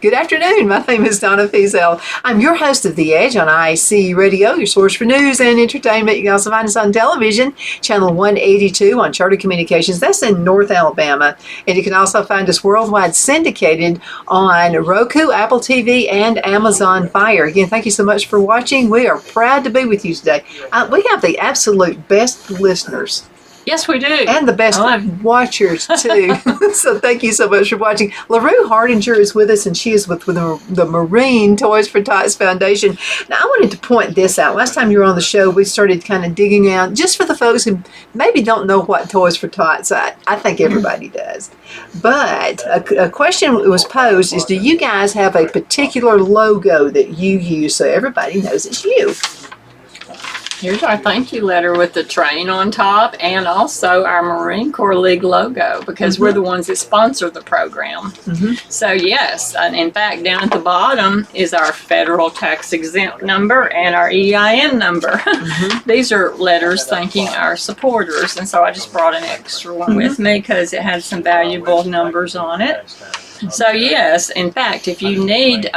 Good afternoon. My name is Donna Fiesel. I'm your host of The Edge on IC Radio, your source for news and entertainment. You can also find us on television, channel 182 on Charter Communications. That's in North Alabama. And you can also find us worldwide syndicated on Roku, Apple TV, and Amazon Fire. Again, thank you so much for watching. We are proud to be with you today. We have the absolute best listeners. Yes, we do. And the best watchers, too. So thank you so much for watching. LaRue Hardinger is with us, and she is with the Marine Toys for Tots Foundation. Now, I wanted to point this out. Last time you were on the show, we started kind of digging out, just for the folks who maybe don't know what Toys for Tots, I think everybody does. But a question that was posed is, do you guys have a particular logo that you use so everybody knows it's you? Here's our thank you letter with the train on top, and also our Marine Corps League logo, because we're the ones that sponsor the program. So yes, and in fact, down at the bottom is our federal tax exempt number and our EIN number. These are letters thanking our supporters, and so I just brought an extra one with me because it had some valuable numbers on it. So yes, in fact, if you need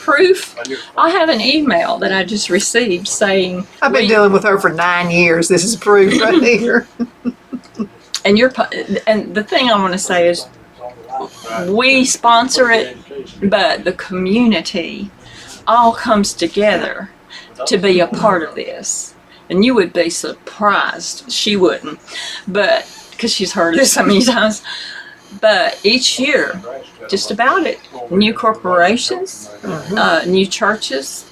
proof, I have an email that I just received saying, I've been dealing with her for 9 years. This is proof right here. And the thing I want to say is, we sponsor it, but the community all comes together to be a part of this. And you would be surprised. She wouldn't, but because she's heard it so many times. But each year, just about it, new corporations, new churches,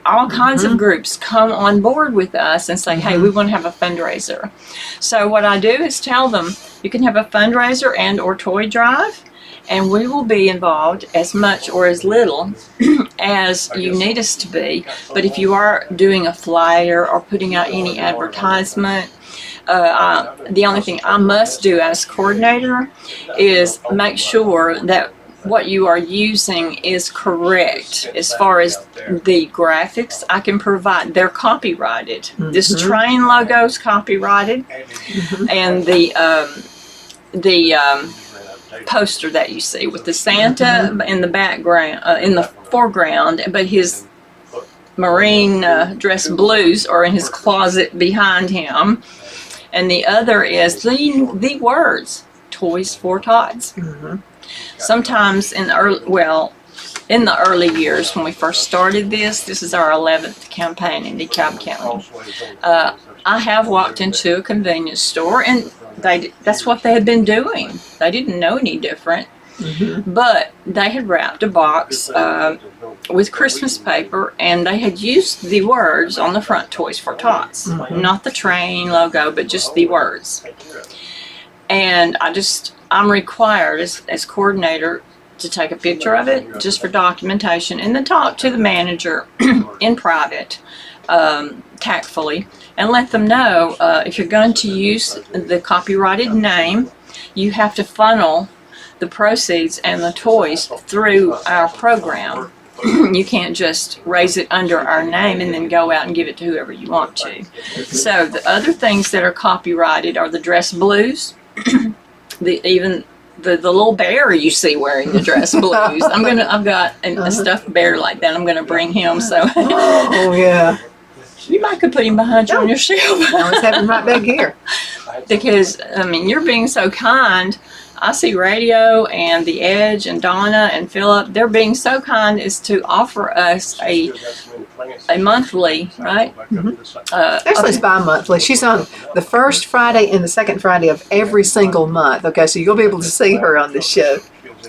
all kinds of groups come on board with us and say, hey, we want to have a fundraiser. So what I do is tell them, you can have a fundraiser and or toy drive, and we will be involved as much or as little as you need us to be. But if you are doing a flyer or putting out any advertisement, the only thing I must do as coordinator is make sure that what you are using is correct. As far as the graphics, I can provide, they're copyrighted. This train logo is copyrighted, and the poster that you see with the Santa in the background, in the foreground, but his Marine dress blues are in his closet behind him. And the other is the words, Toys for Tots. Sometimes in the early years when we first started this is our 11th campaign in DeKalb County. I have walked into a convenience store, and that's what they had been doing. They didn't know any different. But they had wrapped a box with Christmas paper, and they had used the words on the front, Toys for Tots. Not the train logo, but just the words. And I'm required as coordinator to take a picture of it just for documentation, and then talk to the manager in private, tactfully, and let them know if you're going to use the copyrighted name, you have to funnel the proceeds and the toys through our program. You can't just raise it under our name and then go out and give it to whoever you want to. So the other things that are copyrighted are the dress blues, even the little bear you see wearing the dress blues. I've got a stuffed bear like that. I'm gonna bring him. So oh yeah, you might could put him behind you on your shelf. I always have him right back here. Because I mean, you're being so kind. I see Radio and The Edge and Donna and Philip, they're being so kind as to offer us a monthly, right? Actually, it's bi-monthly. She's on the first Friday and the second Friday of every single month. Okay, so you'll be able to see her on this show.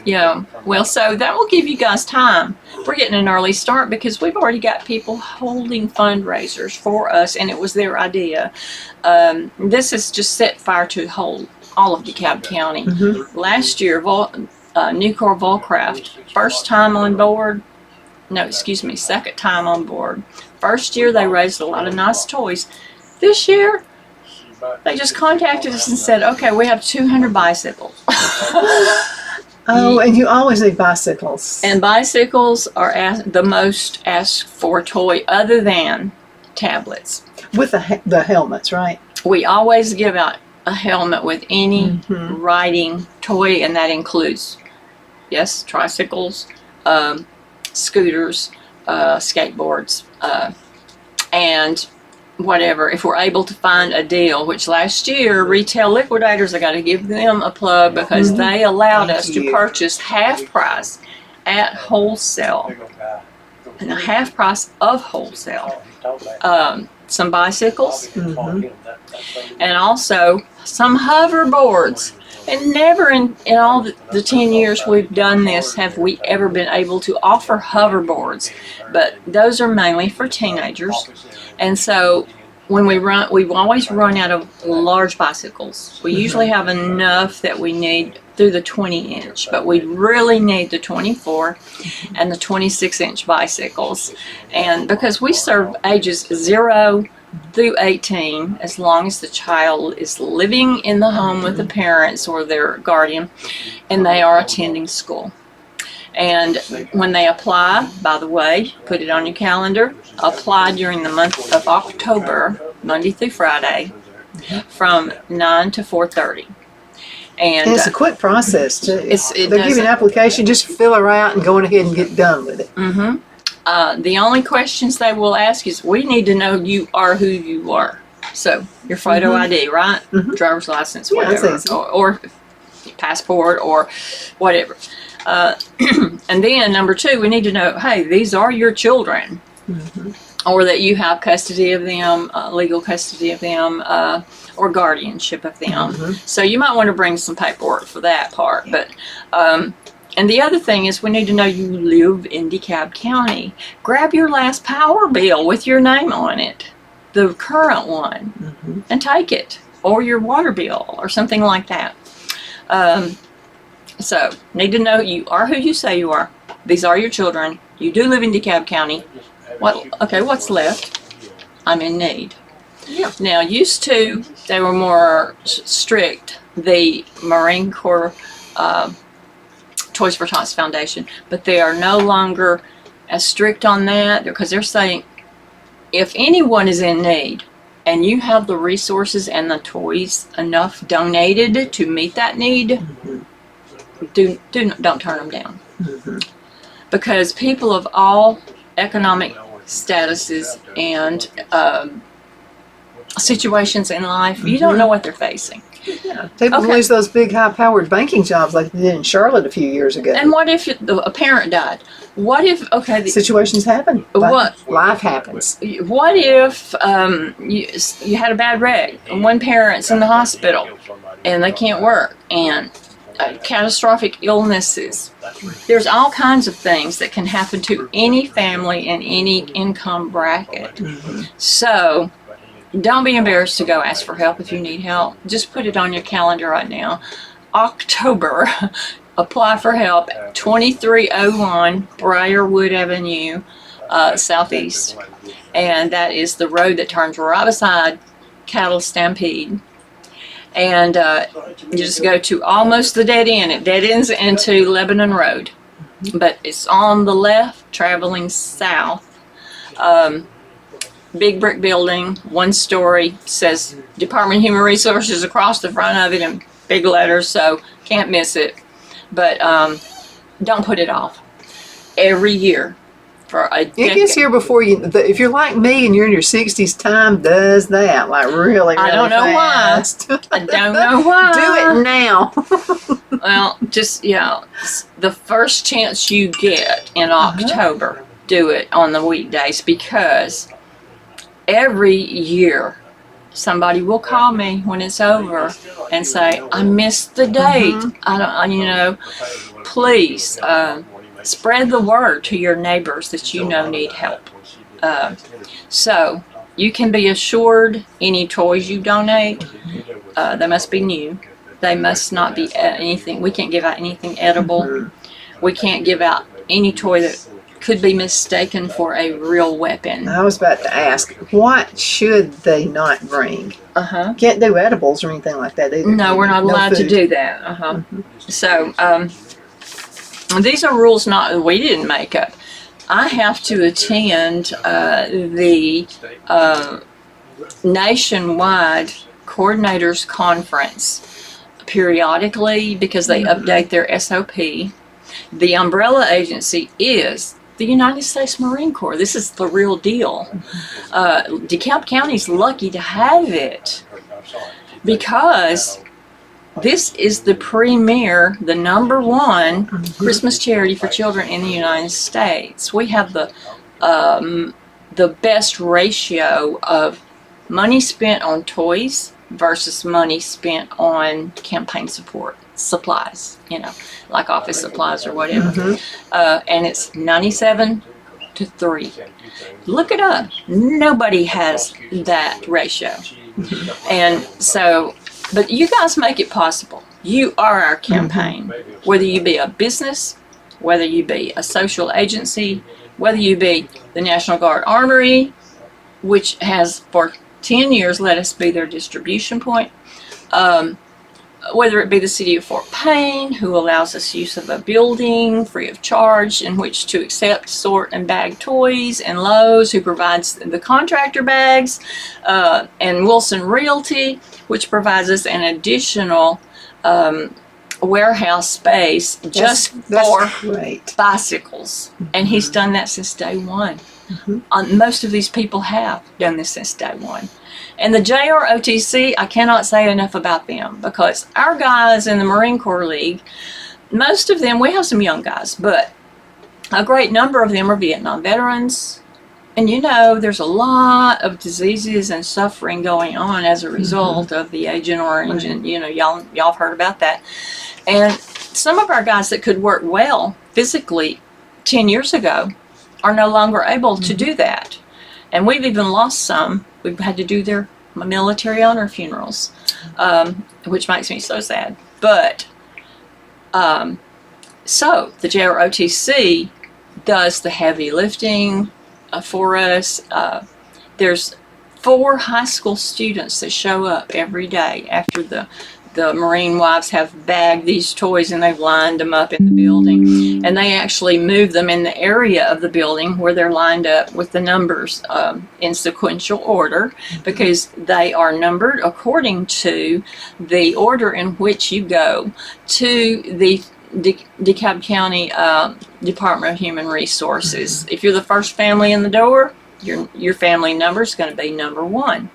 Yeah, well, so that will give you guys time. We're getting an early start because we've already got people holding fundraisers for us, and it was their idea. This is just set fire to hold all of DeKalb County. Last year, Nucor Volcraft, first time on board, second time on board. First year they raised a lot of nice toys. This year, they just contacted us and said, okay, we have 200 bicycles. Oh, and you always need bicycles. And bicycles are the most asked for toy other than tablets. With the helmets, right? We always give out a helmet with any riding toy, and that includes Yes, tricycles, scooters, skateboards, and whatever. If we're able to find a deal, which last year Retail Liquidators, I got to give them a plug because they allowed us to purchase half price at wholesale, and a half price of wholesale. Some bicycles, and also some hoverboards. And never in all the 10 years we've done this have we ever been able to offer hoverboards, but those are mainly for teenagers. And so when we've always run out of large bicycles. We usually have enough that we need through the 20-inch, but we really need the 24 and the 26-inch bicycles. And because we serve ages 0 through 18, as long as the child is living in the home with the parents or their guardian, and they are attending school. And when they apply, by the way, put it on your calendar, apply during the month of October, Monday through Friday, from 9 to 4:30. And it's a quick process too. They're giving an application, just fill her out and going ahead and get done with it. The only questions they will ask is, we need to know you are who you are. So your photo ID, right? Driver's license, whatever, or passport or whatever. And then number 2, we need to know, hey, these are your children, or that you have custody of them, legal custody of them, or guardianship of them. So you might want to bring some paperwork for that part. But and the other thing is, we need to know you live in DeKalb County. Grab your last power bill with your name on it, the current one, and take it, or your water bill or something like that. So, need to know you are who you say you are. These are your children. You do live in DeKalb County. Okay, what's left? I'm in need. Yeah. Now, used to, they were more strict, the Marine Corps Toys for Tots Foundation, but they are no longer as strict on that, because they're saying if anyone is in need and you have the resources and the toys enough donated to meet that need, don't turn them down. Because people of all economic statuses and situations in life, you don't know what they're facing. Yeah, people lose those big high-powered banking jobs like they did in Charlotte a few years ago. And what if a parent died? What if, situations happen. Life happens. What if you had a bad wreck and one parent's in the hospital and they can't work, and catastrophic illnesses? There's all kinds of things that can happen to any family in any income bracket. So don't be embarrassed to go ask for help if you need help. Just put it on your calendar right now. October, apply for help, 2301 Briarwood Avenue, Southeast. And that is the road that turns right beside Cattle Stampede. And you just go to almost the dead end. It dead ends into Lebanon Road. But it's on the left, traveling south. Big brick building, 1 story, says Department of Human Resources across the front of it in big letters, so can't miss it. But don't put it off. Every year for a decade. It gets here before you. If you're like me and you're in your 60s, time does that like really I don't know fast. why. I don't know why. Do it now. Well, just, the first chance you get in October, do it on the weekdays, because every year somebody will call me when it's over and say, I missed the date. Please spread the word to your neighbors that you know need help. So you can be assured any toys you donate, they must be new. They must not be anything. We can't give out anything edible. We can't give out any toy that could be mistaken for a real weapon. I was about to ask, what should they not bring? Can't do edibles or anything like that either. No, we're not allowed to do that. So these are rules we didn't make up. I have to attend the nationwide coordinators conference periodically because they update their SOP. The umbrella agency is the United States Marine Corps. This is the real deal. DeKalb County's lucky to have it because this is the premier, the number one Christmas charity for children in the United States. We have the best ratio of money spent on toys versus money spent on campaign support, supplies, like office supplies or whatever. And it's 97-3. Look it up. Nobody has that ratio. And so, but you guys make it possible. You are our campaign. Whether you be a business, whether you be a social agency, whether you be the National Guard Armory, which has for 10 years let us be their distribution point, whether it be the city of Fort Payne, who allows us use of a building free of charge in which to accept, sort, and bag toys, and Lowe's, who provides the contractor bags, and Wilson Realty, which provides us an additional warehouse space just for bicycles. And he's done that since day one. Most of these people have done this since day one. And the JROTC, I cannot say enough about them, because our guys in the Marine Corps League, most of them, we have some young guys, but a great number of them are Vietnam veterans. And there's a lot of diseases and suffering going on as a result of the Agent Orange, and y'all have heard about that. And some of our guys that could work well physically 10 years ago are no longer able to do that. And we've even lost some. We've had to do their military honor funerals, which makes me so sad. But, so the JROTC does the heavy lifting for us. There's 4 high school students that show up every day after the Marine wives have bagged these toys and they've lined them up in the building, and they actually move them in the area of the building where they're lined up with the numbers in sequential order, because they are numbered according to the order in which you go to the DeKalb County Department of Human Resources. If you're the first family in the door, your family number is going to be number 1.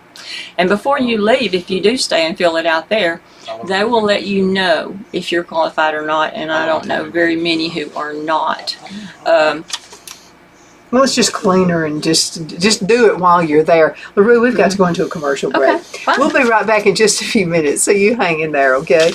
And before you leave, if you do stay and fill it out there, they will let you know if you're qualified or not. And I don't know very many who are not. Well, it's just cleaner, and just do it while you're there. LaRue, we've got to go into a commercial break. Okay, we'll be right back in just a few minutes, so you hang in there, okay?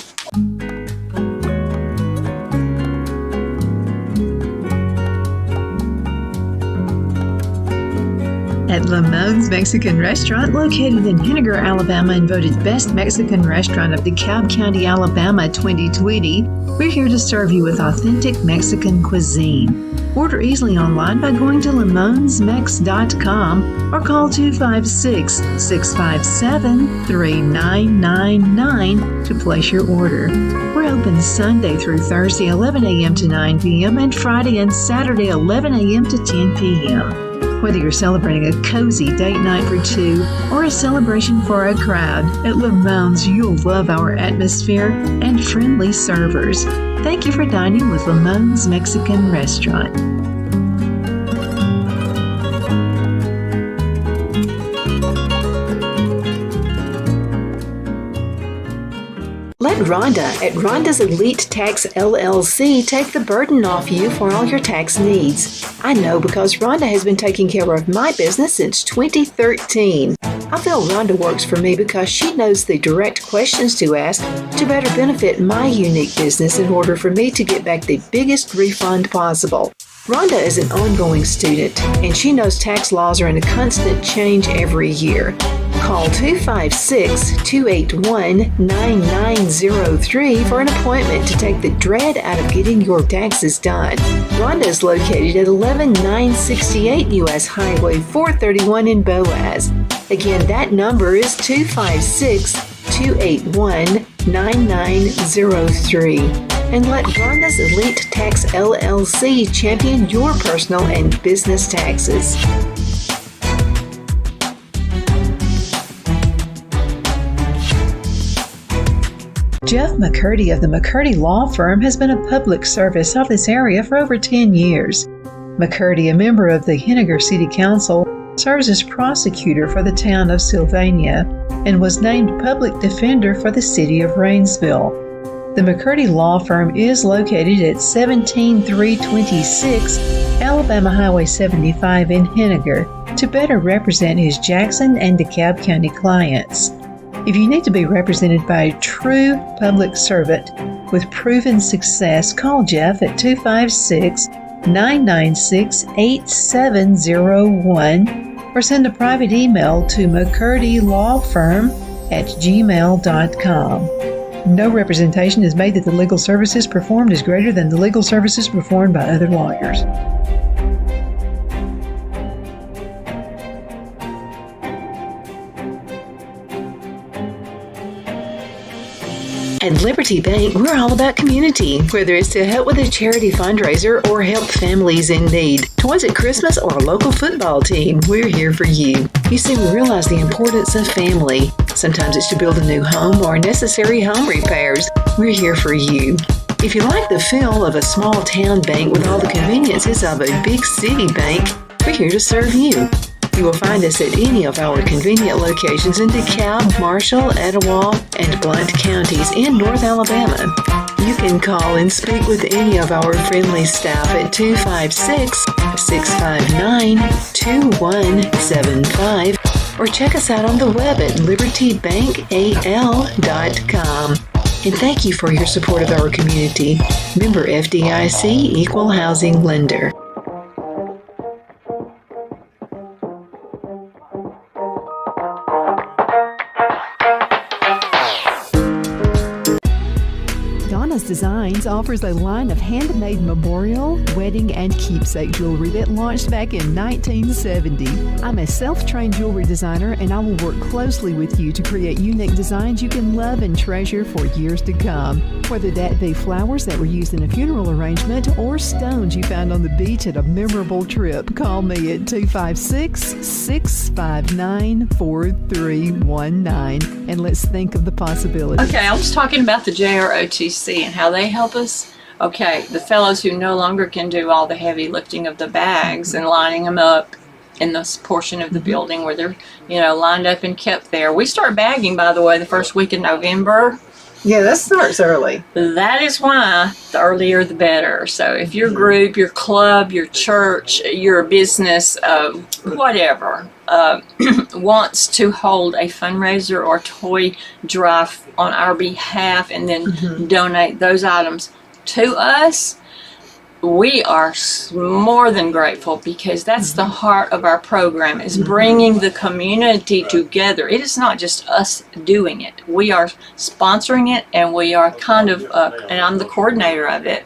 At Lamone's Mexican Restaurant, located in Hardinger, Alabama, and voted Best Mexican Restaurant of DeKalb County, Alabama 2020, we're here to serve you with authentic Mexican cuisine. Order easily online by going to lamonsmex.com or call 256-657-3999 to place your order. We're open Sunday through Thursday, 11 a.m. to 9 p.m. and Friday and Saturday, 11 a.m. to 10 p.m. Whether you're celebrating a cozy date night for 2 or a celebration for a crowd, at Lamone's you'll love our atmosphere and friendly servers. Thank you for dining with Lamone's Mexican Restaurant. Let Rhonda at Rhonda's Elite Tax LLC take the burden off you for all your tax needs. I know, because Rhonda has been taking care of my business since 2013. I feel Rhonda works for me because she knows the direct questions to ask to better benefit my unique business in order for me to get back the biggest refund possible. Rhonda is an ongoing student, and she knows tax laws are in a constant change every year. Call 256-281-9903 for an appointment to take the dread out of getting your taxes done. Rhonda is located at 11968 U.S. Highway 431 in Boaz. Again, that number is 256-281-9903. And let Rhonda's Elite Tax LLC champion your personal and business taxes. Jeff McCurdy of the McCurdy Law Firm has been a public service of this area for over 10 years. McCurdy, a member of the Hardinger City Council, serves as prosecutor for the town of Sylvania and was named public defender for the city of Rainsville. The McCurdy Law Firm is located at 17326 Alabama Highway 75 in Hardinger to better represent his Jackson and DeKalb County clients. If you need to be represented by a true public servant with proven success, call Jeff at 256-996-8701 or send a private email to mccurdylawfirm@gmail.com. No representation is made that the legal services performed is greater than the legal services performed by other lawyers. At Liberty Bank, we're all about community, whether it's to help with a charity fundraiser or help families in need. Toys at Christmas or a local football team, we're here for you. You see, we realize the importance of family. Sometimes it's to build a new home or necessary home repairs. We're here for you. If you like the feel of a small town bank with all the conveniences of a big city bank, we're here to serve you. You will find us at any of our convenient locations in DeKalb, Marshall, Etowah, and Blount counties in North Alabama. You can call and speak with any of our friendly staff at 256-659-2175 or check us out on the web at libertybankal.com. And thank you for your support of our community. Member FDIC Equal Housing Lender. Designs offers a line of handmade memorial, wedding, and keepsake jewelry that launched back in 1970. I'm a self-trained jewelry designer, and I will work closely with you to create unique designs you can love and treasure for years to come. Whether that be flowers that were used in a funeral arrangement or stones you found on the beach at a memorable trip, call me at 256-659-4319, and let's think of the possibilities. Okay, I was talking about the JROTC and how they help us. Okay, the fellows who no longer can do all the heavy lifting of the bags and lining them up in this portion of the building where they're, lined up and kept there. We start bagging, by the way, the first week in November. Yeah, that starts early. That is why the earlier the better. So if your group, your club, your church, your business, whatever, wants to hold a fundraiser or toy drive on our behalf and then donate those items to us, we are more than grateful, because that's the heart of our program, is bringing the community together. It is not just us doing it. We are sponsoring it, and we are and I'm the coordinator of it.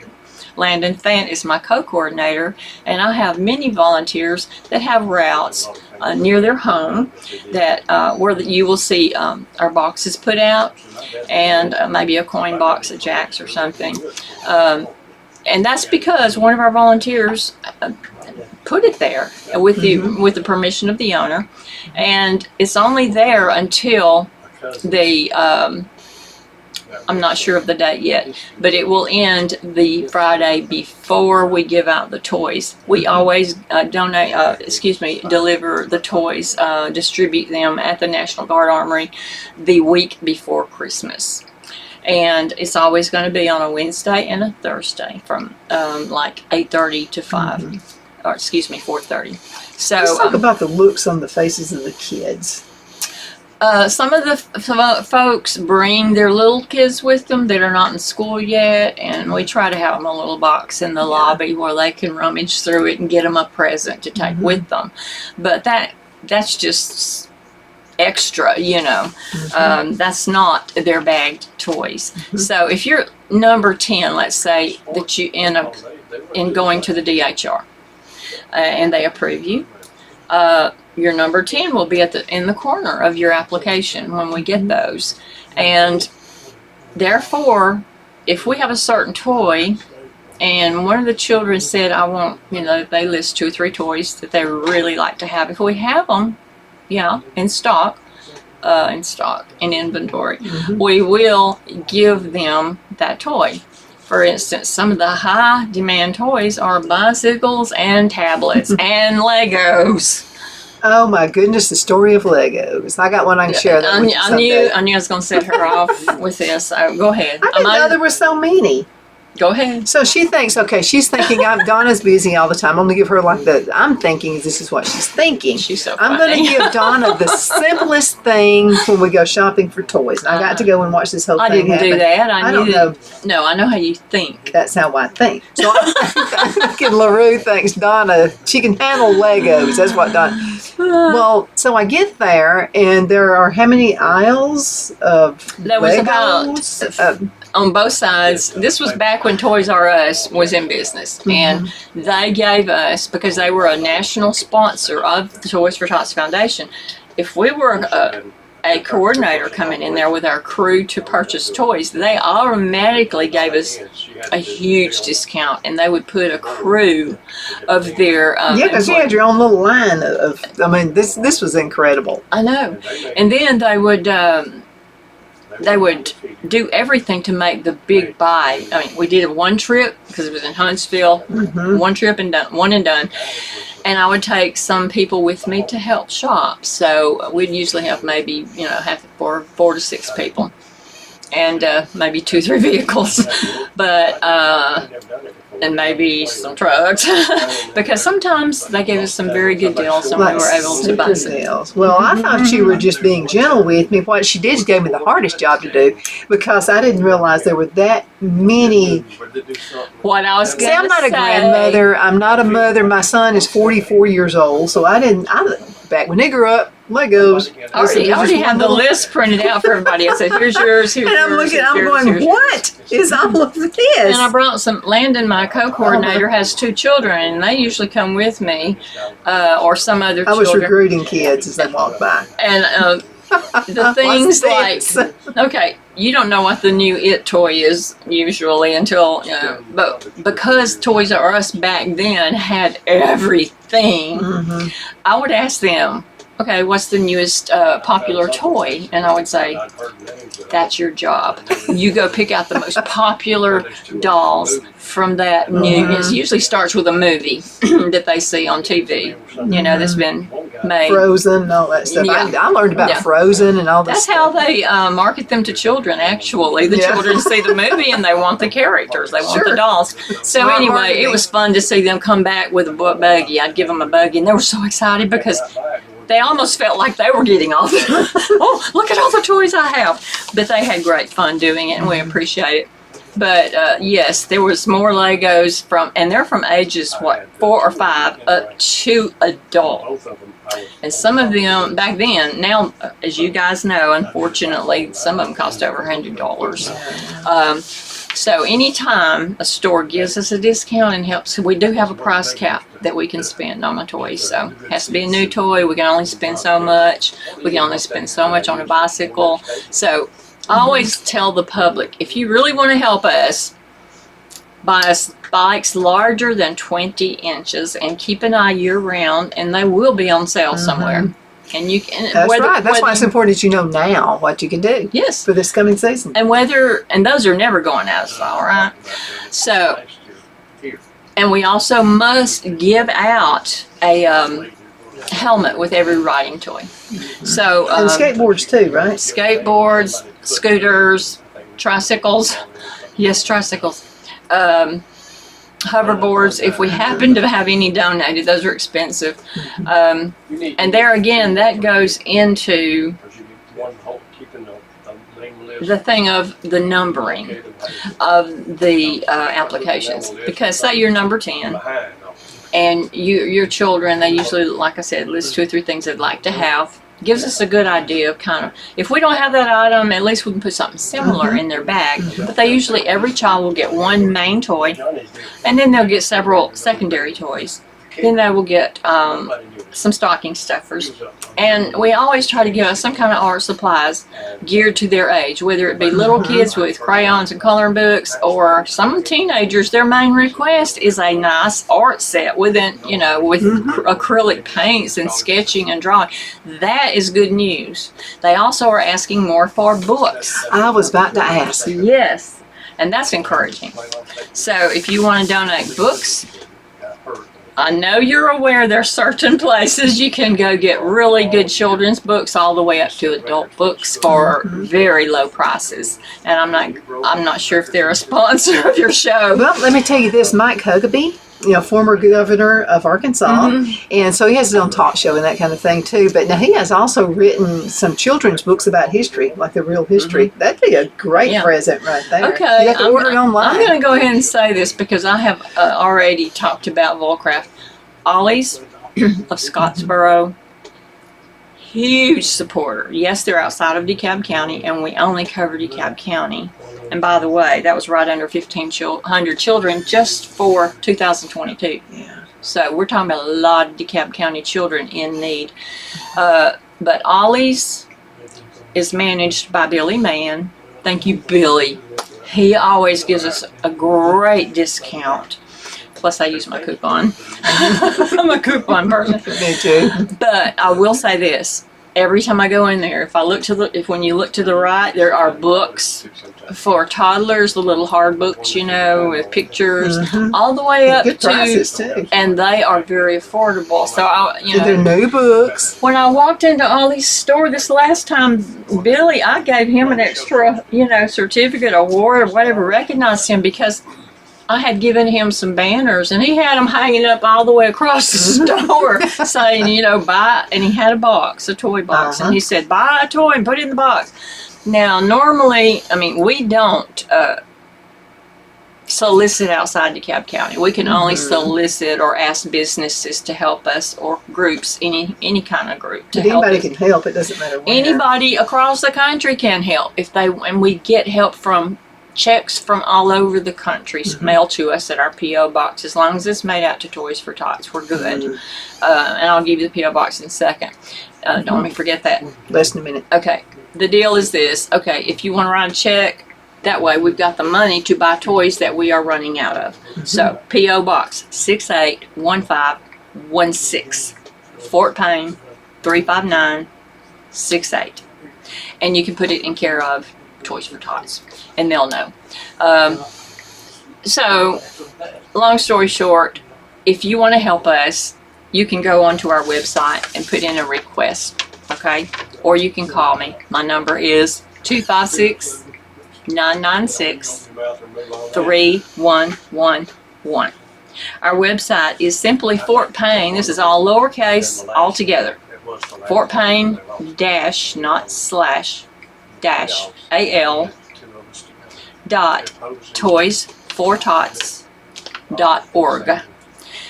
Landon Fant is my co-coordinator, and I have many volunteers that have routes near their home that where you will see our boxes put out, and maybe a coin box at Jack's or something. And that's because one of our volunteers put it there with the permission of the owner, and it's only there until the I'm not sure of the date yet, but it will end the Friday before we give out the toys. We always deliver the toys, distribute them at the National Guard Armory the week before Christmas. And it's always going to be on a Wednesday and a Thursday from like 8:30 to 5, or 4:30. So let's talk about the looks on the faces of the kids. Some of the folks bring their little kids with them that are not in school yet, and we try to have them a little box in the lobby where they can rummage through it and get them a present to take with them. But that's just extra, that's not their bagged toys. So if you're number 10, let's say that you end up in going to the DHR and they approve you, your number 10 will be in the corner of your application when we get those. And therefore, if we have a certain toy and one of the children said, I want, they list 2 or 3 toys that they really like to have, if we have them in stock, in stock, in inventory, we will give them that toy. For instance, some of the high demand toys are bicycles and tablets and Legos. Oh my goodness, the story of Legos. I got one I can share that with you I someday. knew I was going to set her off with this. So go ahead. I didn't know there were so many. Go ahead. So she thinks, okay, she's thinking Donna's busy all the time. I'm going to give her I'm thinking this is what she's thinking. She's so I'm funny. going to give Donna the simplest thing when we go shopping for toys. And I got to go and watch this whole I thing didn't do happen. that. I don't know. No, I know how you think. That's how I think. So I'm thinking LaRue thinks Donna, she can handle Legos. That's what Donna. Well, so I get there, and there are how many aisles of There was Legos? on both sides. This was back when Toys R Us was in business, and they gave us, because they were a national sponsor of the Toys for Tots Foundation, if we were a coordinator coming in there with our crew to purchase toys, they automatically gave us a huge discount, and they would put a crew of their Yeah, because you had your own little line of. I mean, this was incredible. I know. And then they would do everything to make the big buy. I mean, we did one trip because it was in Huntsville, one trip and done, one and done. And I would take some people with me to help shop. So we'd usually have maybe, four to six people, and maybe 2-3 vehicles, but and maybe some trucks, because sometimes they gave us some very good deals, and we were able to buy some deals. Well, I thought you were just being gentle with me. What she did is gave me the hardest job to do, because I didn't realize there were that many. What I was going to say. See, I'm not a grandmother. I'm not a mother. My son is 44 years old, so back when they grew up, Legos. I already had the list printed out for everybody. I said, here's yours, here's And I'm yours, looking, I'm here's going, yours. what is all of this? And I brought some. Landon, my co-coordinator, has 2 children, and they usually come with me, or some other I was children. recruiting kids as they walked by. And the things like, okay, you don't know what the new It toy is usually until, but because Toys R Us back then had everything, I would ask them, okay, what's the newest popular toy? And I would say, that's your job. You go pick out the most popular dolls from that new. It usually starts with a movie that they see on TV, that's been made. Frozen and all that stuff. Yeah. I learned about Frozen and all this That's stuff. how they market them to children, actually. The children see the movie and they want the characters. They want the dolls. So Smart anyway, marketing. it was fun to see them come back with a buggy. I'd give them a buggy, and they were so excited because they almost felt like they were getting off. Oh, look at all the toys I have. But they had great fun doing it, and we appreciate it. But yes, there was more Legos and they're from ages, 4 or 5 up to adult. And some of them back then, now, as you guys know, unfortunately, some of them cost over $100. So anytime a store gives us a discount and helps, we do have a price cap that we can spend on a toy. So it has to be a new toy. We can only spend so much. We can only spend so much on a bicycle. So I always tell the public, if you really want to help us, buy us bikes larger than 20 inches and keep an eye year-round, and they will be on sale somewhere. And you can. That's right. That's why it's important that you know now what you can do. Yes. For this coming season. And those are never going out of style, right? So, and we also must give out a helmet with every riding toy. So And skateboards too, right? skateboards, scooters, tricycles. Yes, tricycles. Hoverboards, if we happen to have any donated, those are expensive. And there again, that goes into the thing of the numbering of the applications. Because say you're number 10, and your children, they usually, like I said, list 2 or 3 things they'd like to have. Gives us a good idea of kind of, if we don't have that item, at least we can put something similar in their bag. But they usually, every child will get one main toy, and then they'll get several secondary toys. then they will get some stocking stuffers. And we always try to give us some kind of art supplies geared to their age, whether it be little kids with crayons and coloring books, or some teenagers. Their main request is a nice art set with acrylic paints and sketching and drawing. That is good news. They also are asking more for books. I was about to ask. Yes, and that's encouraging. So if you want to donate books, I know you're aware there are certain places you can go get really good children's books all the way up to adult books for very low prices. And I'm not sure if they're a sponsor of your show. Well, let me tell you this, Mike Huckabee, former governor of Arkansas, and so he has his own talk show and that kind of thing too. But now he has also written some children's books about history, like the real history. That'd be a great present right there. Okay, you have to order it online. I'm going to go ahead and say this because I have already talked about Volcraft. Ollie's of Scottsboro, huge supporter. Yes, they're outside of DeKalb County, and we only cover DeKalb County. And by the way, that was right under 1,500 children just for 2022. Yeah. So we're talking about a lot of DeKalb County children in need. But Ollie's is managed by Billy Mann. Thank you, Billy. He always gives us a great discount. Plus, I use my coupon. I'm a coupon person. Me too. But I will say this: every time I go in there, when you look to the right, there are books for toddlers, the little hard books, with pictures, all the way up good to, prices too. And they are very affordable. So they're new books. When I walked into Ollie's store this last time, Billy, I gave him an extra, certificate, award, or whatever, recognized him because I had given him some banners, and he had them hanging up all the way across the store saying, buy, and he had a box, a toy box, and he said, buy a toy and put it in the box. Now, normally, we don't solicit outside DeKalb County. We can only solicit or ask businesses to help us, or groups, any kind of group to help us. Anybody can help, it doesn't matter where. Anybody across the country can help and we get help from checks from all over the country mailed to us at our P.O. box. As long as it's made out to Toys for Tots, we're good. And I'll give you the P.O. box in a second. Don't let me forget that. Less than a minute. Okay. The deal is this. Okay, if you want to write a check, that way we've got the money to buy toys that we are running out of. So, P.O. Box 681516, Fort Payne 35968. And you can put it in care of Toys for Tots, and they'll know. So, long story short, if you want to help us, you can go onto our website and put in a request, okay? Or you can call me. My number is 256-996-3111. Our website is simply Fort Payne. This is all lowercase, all together. Fort Payne -/al .toysfortots.org.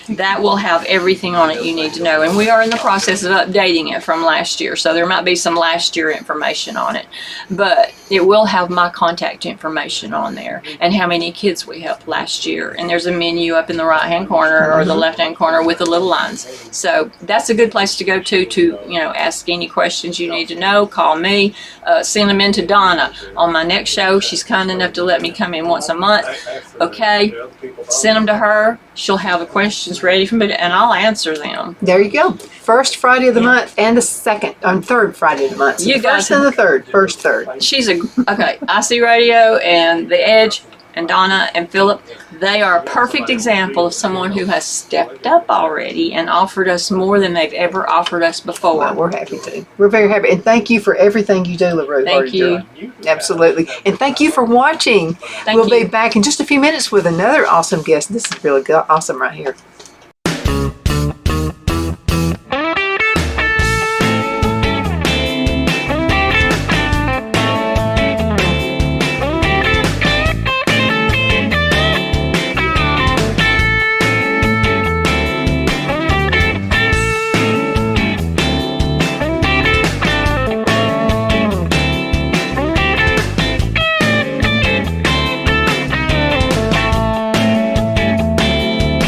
That will have everything on it you need to know, and we are in the process of updating it from last year, so there might be some last year information on it, but it will have my contact information on there and how many kids we helped last year, and there's a menu up in the right hand corner or the left hand corner with the little lines. So that's a good place to go to ask any questions you need to know. Call me, send them in to Donna on my next show. She's kind enough to let me come in once a month. Okay, send them to her. She'll have the questions ready for me, and I'll answer them. There you go. First Friday of the month and the third Friday of the month. So You the got first and the third. First, third. She's okay. IC Radio and The Edge and Donna and Philip, they are a perfect example of someone who has stepped up already and offered us more than they've ever offered us before. Well, we're happy to. We're very happy. And thank you for everything you do, LaRue. Thank you. Absolutely. And thank you for watching. We'll be back in just a few minutes with another awesome guest. This is really awesome right here.